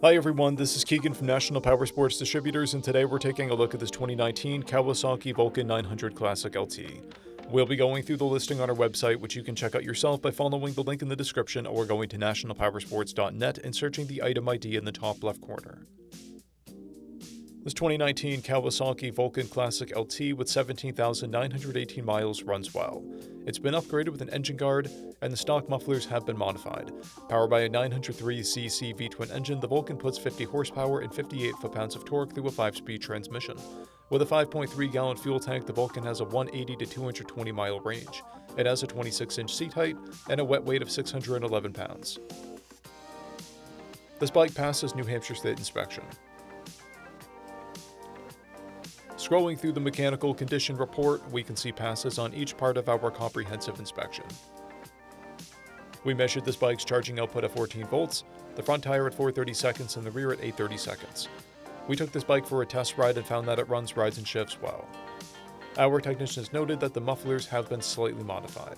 Hi everyone, this is Keegan from National Powersports Distributors, and today we're taking a look at this 2019 Kawasaki VULCAN 900 Classic LT. We'll be going through the listing on our website, which you can check out yourself by following the link in the description or going to nationalpowersports.net and searching the item ID in the top left corner. This 2019 Kawasaki VULCAN Classic LT with 17,918 miles runs well. It's been upgraded with an engine guard, and the stock mufflers have been modified. Powered by a 903cc V-twin engine, the VULCAN puts 50 horsepower and 58 foot-pounds of torque through a 5-speed transmission. With a 5.3-gallon fuel tank, the VULCAN has a 180 to 220-mile range. It has a 26-inch seat height and a wet weight of 611 pounds. This bike passes New Hampshire State inspection. Scrolling through the mechanical condition report, we can see passes on each part of our comprehensive inspection. We measured this bike's charging output at 14 volts, the front tire at 430 seconds and the rear at 830 seconds. We took this bike for a test ride and found that it runs, rides, and shifts well. Our technicians noted that the mufflers have been slightly modified.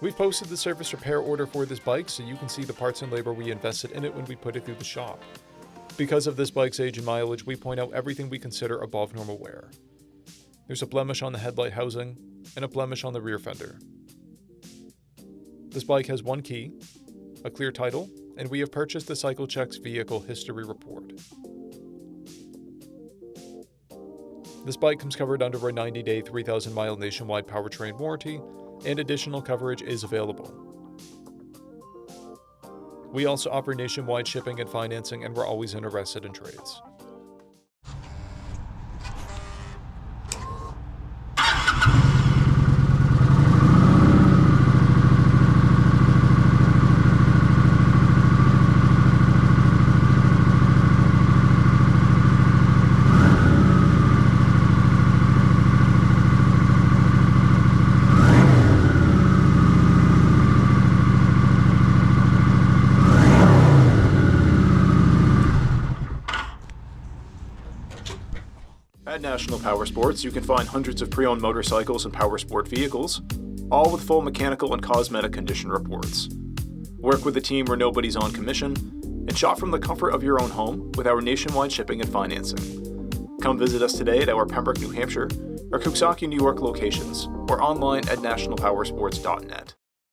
We've posted the service repair order for this bike so you can see the parts and labor we invested in it when we put it through the shop. Because of this bike's age and mileage, we point out everything we consider above normal wear. There's a blemish on the headlight housing and a blemish on the rear fender. This bike has one key, a clear title, and we have purchased the CycleCheck's vehicle history report. This bike comes covered under a 90-day, 3,000-mile nationwide powertrain warranty, and additional coverage is available. We also offer nationwide shipping and financing, and we're always interested in trades. At National Powersports, you can find hundreds of pre-owned motorcycles and powersport vehicles, all with full mechanical and cosmetic condition reports. Work with a team where nobody's on commission, and shop from the comfort of your own home with our nationwide shipping and financing. Come visit us today at our Pembroke, New Hampshire, or KAWASAKI, New York locations, or online at nationalpowersports.net.